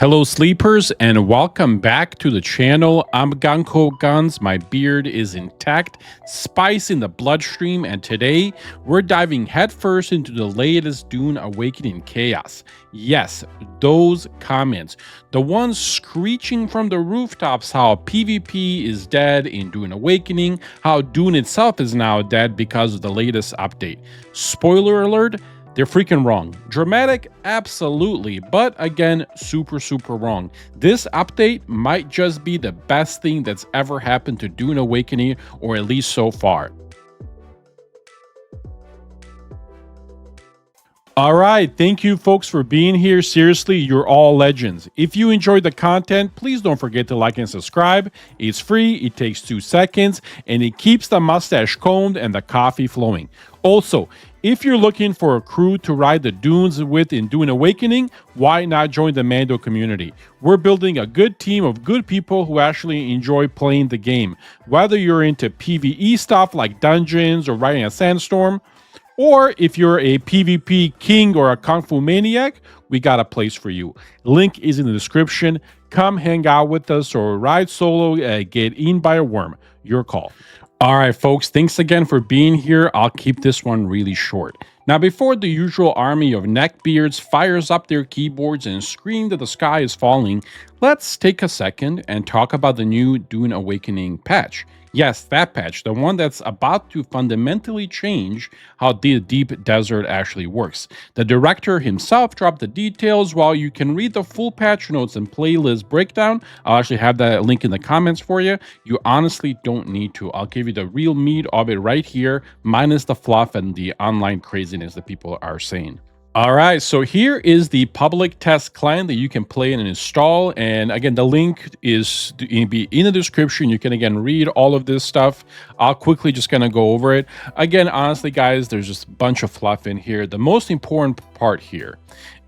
Hello sleepers and welcome back to the channel. I'm GungHoGuns, my beard is intact, spice in the bloodstream, and today we're diving headfirst into the latest Dune Awakening chaos. Yes, those comments, the ones screeching from the rooftops how PvP is dead in Dune Awakening, how Dune itself is now dead because of the latest update. Spoiler alert, they're freaking wrong. Dramatic? Absolutely. But again, super wrong. This update might just be the best thing that's ever happened to Dune Awakening, or at least so far. All right, thank you folks for being here. Seriously, you're all legends. If you enjoyed the content, please don't forget to like and subscribe. It's free, it takes 2 seconds, and it keeps the mustache combed and the coffee flowing. Also, if you're looking for a crew to ride the dunes with in Dune Awakening, why not join the Mando community? We're building a good team of good people who actually enjoy playing the game. Whether you're into PvE stuff like dungeons or riding a sandstorm, or if you're a PvP king or a Kung Fu maniac, we got a place for you. Link is in the description. Come hang out with us or ride solo, get eaten by a worm. Your call. All right, folks, thanks again for being here. I'll keep this one really short. Now, before the usual army of neckbeards fires up their keyboards and scream that the sky is falling, let's take a second and talk about the new Dune Awakening patch. Yes, that patch, the one that's about to fundamentally change how the deep desert actually works. The director himself dropped the details. While you can read the full patch notes and playlist breakdown, I'll actually have that link in the comments for you. You honestly don't need to. I'll give you the real meat of it right here, minus the fluff and the online craziness that people are saying. All right, so here is the public test client that you can play and install. And again, the link is in the description. You can again read all of this stuff. I'll quickly just kind of go over it. Again, honestly, guys, there's just a bunch of fluff in here. The most important part here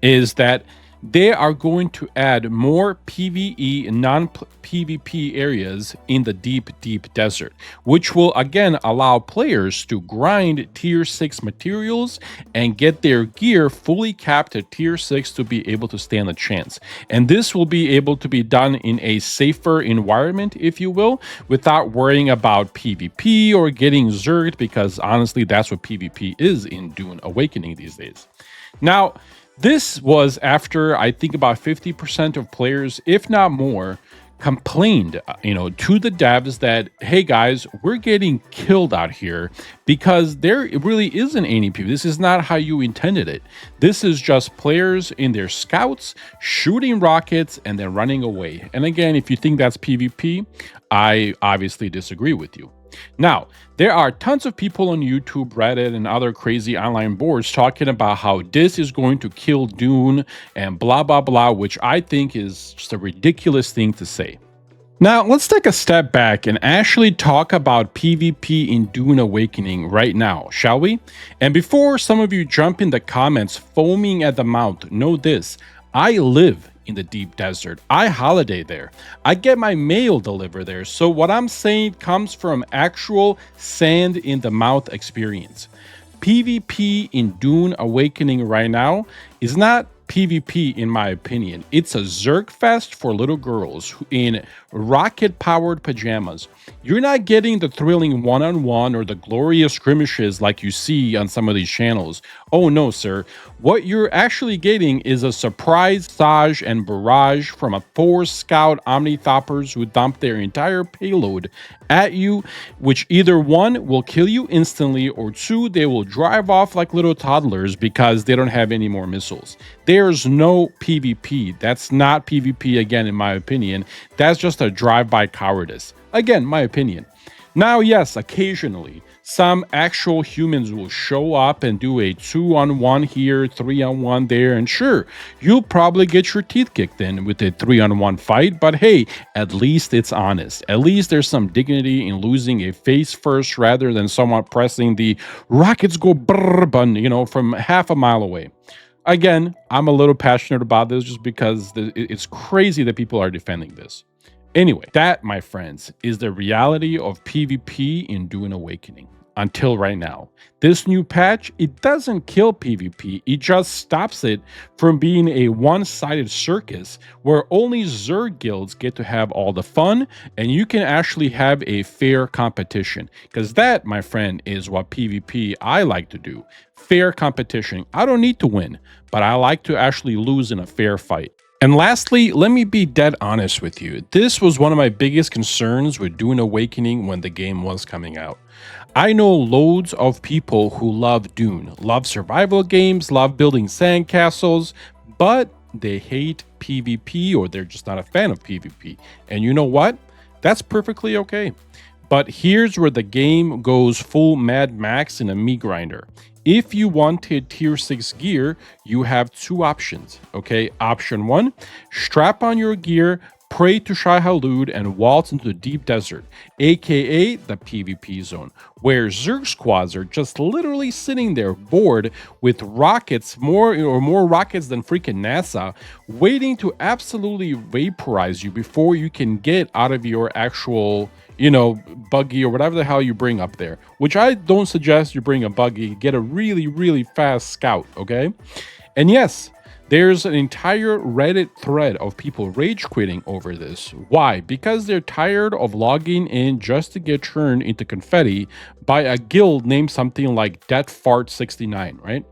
is that they are going to add more PvE and non-PvP areas in the deep desert, which will again allow players to grind tier 6 materials and get their gear fully capped at tier 6 to be able to stand a chance. And this will be able to be done in a safer environment, if you will, without worrying about PvP or getting zerged, because honestly, that's what PvP is in Dune Awakening these days. Now, this was after I think about 50% of players, if not more, complained, to the devs that, hey guys, we're getting killed out here because there really isn't any PvP. This is not how you intended it. This is just players in their scouts shooting rockets and then running away. And again, if you think that's PvP, I obviously disagree with you. Now, there are tons of people on YouTube, Reddit, and other crazy online boards talking about how this is going to kill Dune and blah, blah, blah, which I think is just a ridiculous thing to say. Now, let's take a step back and actually talk about PvP in Dune Awakening right now, shall we? And before some of you jump in the comments foaming at the mouth, know this: I live in the deep desert. I holiday there. I get my mail delivered there. So what I'm saying comes from actual sand in the mouth experience. PvP in Dune Awakening right now is not PvP, in my opinion. It's a Zerg fest for little girls in rocket-powered pajamas. You're not getting the thrilling one-on-one or the glorious skirmishes like you see on some of these channels. Oh no, sir. What you're actually getting is a surprise barrage and barrage from a 4 scout omnithoppers who dump their entire payload at you, which either 1 will kill you instantly, or 2, they will drive off like little toddlers because they don't have any more missiles. There's no PvP. That's not PvP, again, in my opinion. That's just a drive-by cowardice. Again, my opinion. Now, yes, occasionally, some actual humans will show up and do a 2-on-1 here, 3-on-1 there, and sure, you'll probably get your teeth kicked in with a 3-on-1 fight, but hey, at least it's honest. At least there's some dignity in losing a face first rather than someone pressing the rockets go brrr button, from half a mile away. Again, I'm a little passionate about this just because it's crazy that people are defending this. Anyway, that, my friends, is the reality of PvP in Dune Awakening. until right now. This new patch, it doesn't kill PvP, it just stops it from being a one-sided circus where only Zerg guilds get to have all the fun and you can actually have a fair competition. Because that, my friend, is what PvP I like to do. Fair competition. I don't need to win, but I like to actually lose in a fair fight. And lastly, let me be dead honest with you. This was one of my biggest concerns with Dune Awakening when the game was coming out. I know loads of people who love Dune, love survival games, love building sandcastles, but they hate PvP or they're just not a fan of PvP. And you know what? That's perfectly okay. But here's where the game goes full Mad Max in a meat grinder. If you wanted tier 6 gear, you have two options, okay? Option 1, strap on your gear, pray to Shai Hulud, and waltz into the deep desert, aka the PvP zone, where Zerg squads are just literally sitting there bored with rockets, more rockets than freaking NASA, waiting to absolutely vaporize you before you can get out of your actual, buggy or whatever the hell you bring up there, which I don't suggest you bring a buggy. Get a really, really fast scout, okay? And yes, there's an entire Reddit thread of people rage quitting over this. Why? Because they're tired of logging in just to get turned into confetti by a guild named something like DeathFart69, right?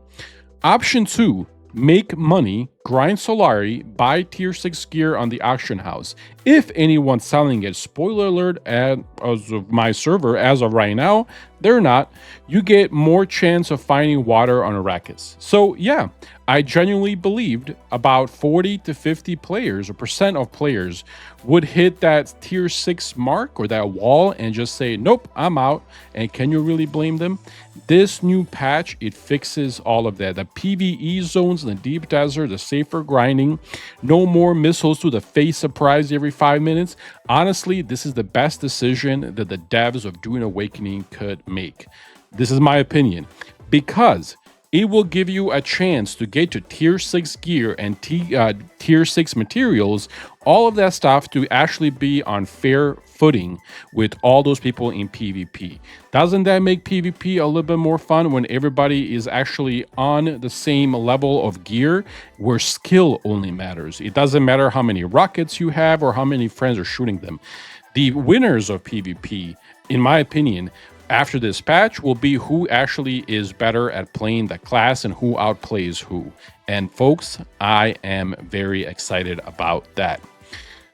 Option 2, make money, grind Solari, buy tier 6 gear on the auction house. If anyone's selling it, spoiler alert, as of my server, as of right now, they're not. You get more chance of finding water on Arrakis. So yeah, I genuinely believed about 40 to 50 players or percent of players would hit that tier 6 mark or that wall and just say, nope, I'm out. And can you really blame them? This new patch, it fixes all of that. The PvE zones in the deep desert, the safer grinding, no more missiles to the face surprise every 5 minutes. Honestly, this is the best decision that the devs of Dune Awakening could make. This is my opinion, because it will give you a chance to get to tier 6 gear and tier 6 materials, all of that stuff to actually be on fair footing with all those people in PvP. Doesn't that make PvP a little bit more fun when everybody is actually on the same level of gear where skill only matters? It doesn't matter how many rockets you have or how many friends are shooting them. The winners of PvP, in my opinion, after this patch will be who actually is better at playing the class and who outplays who. And folks, I am very excited about that.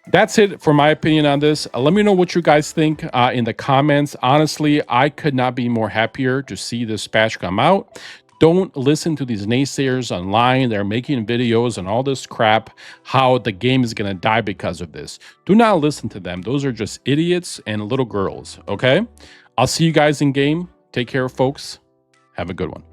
That's it for my opinion on this. Let me know what you guys think in the comments. Honestly, I could not be more happier to see this patch come out. Don't listen to these naysayers online. They're making videos and all this crap, how the game is going to die because of this. Do not listen to them. Those are just idiots and little girls, okay? I'll see you guys in game. Take care, folks. Have a good one.